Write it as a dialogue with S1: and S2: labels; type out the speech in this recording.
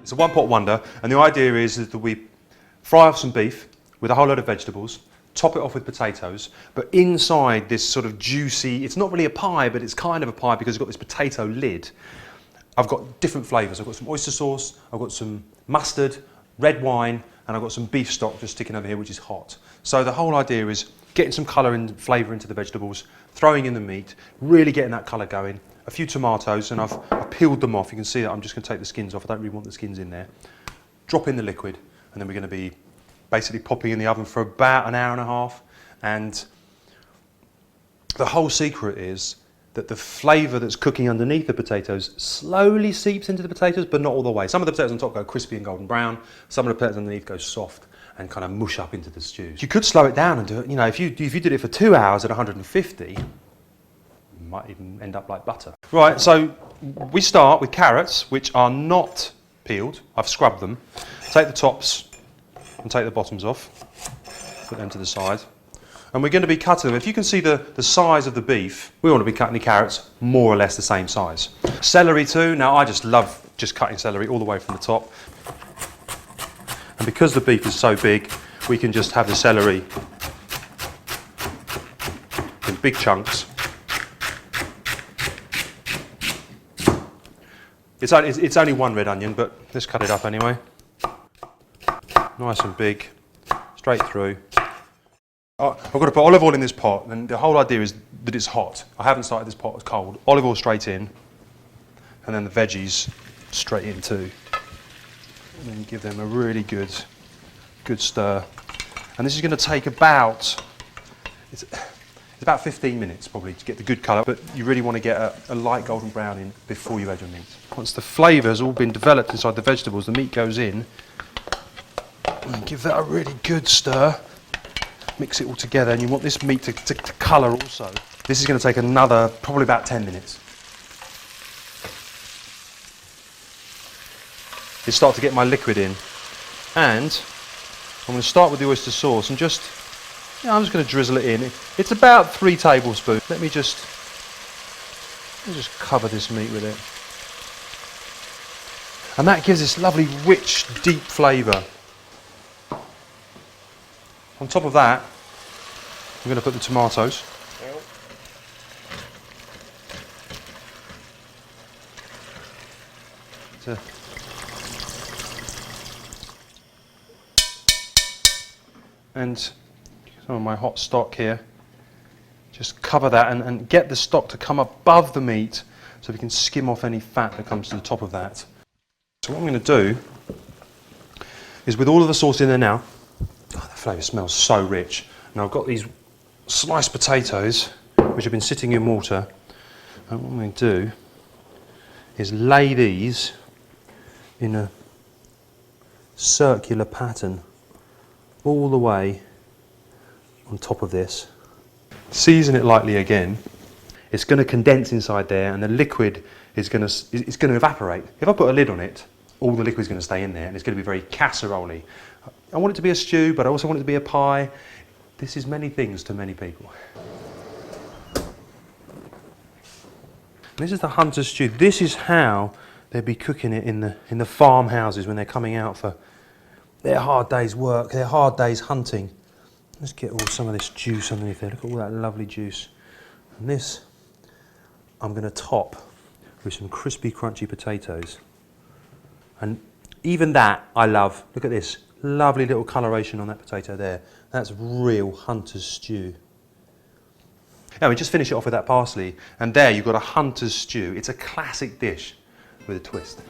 S1: It's a one-pot wonder, and the idea is that we fry off some beef with a whole load of vegetables, top it off with potatoes, but inside this sort of juicy, it's not really a pie, but it's kind of a pie because it's got this potato lid. I've got different flavours. I've got some oyster sauce, I've got some mustard, red wine, and I've got some beef stock just sticking over here, which is hot. So the whole idea is getting some colour and flavour into the vegetables, throwing in the meat, really getting that colour going. A few tomatoes, and I've peeled them off. You can see that I'm just going to take the skins off. I don't really want the skins in there. Drop in the liquid, and then we're going to be basically popping in the oven for about an hour and a half. And the whole secret is that the flavour that's cooking underneath the potatoes slowly seeps into the potatoes, but not all the way. Some of the potatoes on top go crispy and golden brown. Some of the potatoes underneath go soft and kind of mush up into the stew. You could slow it down and do it. You know, if you did it for 2 hours at 150, might even end up like butter. Right, so we start with carrots, which are not peeled. I've scrubbed them. Take the tops and take the bottoms off. Put them to the side. And we're going to be cutting them. If you can see the size of the beef, we want to be cutting the carrots more or less the same size. Celery too. Now I just love just cutting celery all the way from the top. And because the beef is so big, we can just have the celery in big chunks. It's only one red onion, but let's cut it up anyway. Nice and big, straight through. I've got to put olive oil in this pot, and the whole idea is that it's hot. I haven't started this pot cold. Olive oil straight in, and then the veggies straight in too. And then give them a really good stir. And this is going to take about, it's about 15 minutes probably to get the good colour, but you really want to get a light golden brown in before you add your meat. Once the flavour's all been developed inside the vegetables, the meat goes in, and give that a really good stir. Mix it all together, and you want this meat to colour also. This is going to take another, probably about 10 minutes. You start to get my liquid in, and I'm going to start with the oyster sauce and just, I'm just going to drizzle it in. It's about 3 tablespoons. Let me just cover this meat with it. And that gives this lovely, rich, deep flavour. On top of that, I'm going to put the tomatoes. And some of my hot stock here. Just cover that and get the stock to come above the meat so we can skim off any fat that comes to the top of that. So what I'm going to do is, with all of the sauce in there now, the flavour smells so rich. Now I've got these sliced potatoes which have been sitting in water, and what I'm going to do is lay these in a circular pattern all the way on top of this. Season it lightly again. It's going to condense inside there, and the liquid is going to evaporate. If I put a lid on it, all the liquid is going to stay in there, and it's going to be very casserole-y. I want it to be a stew, but I also want it to be a pie. This is many things to many people. This is the hunter's stew. This is how they'd be cooking it in the farmhouses when they're coming out for their hard day's work, their hard day's hunting. Let's get some of this juice underneath there. Look at all that lovely juice. And this, I'm going to top with some crispy, crunchy potatoes. And even that, I love. Look at this. Lovely little coloration on that potato there. That's real hunter's stew. Now we just finish it off with that parsley, and there you've got a hunter's stew. It's a classic dish with a twist.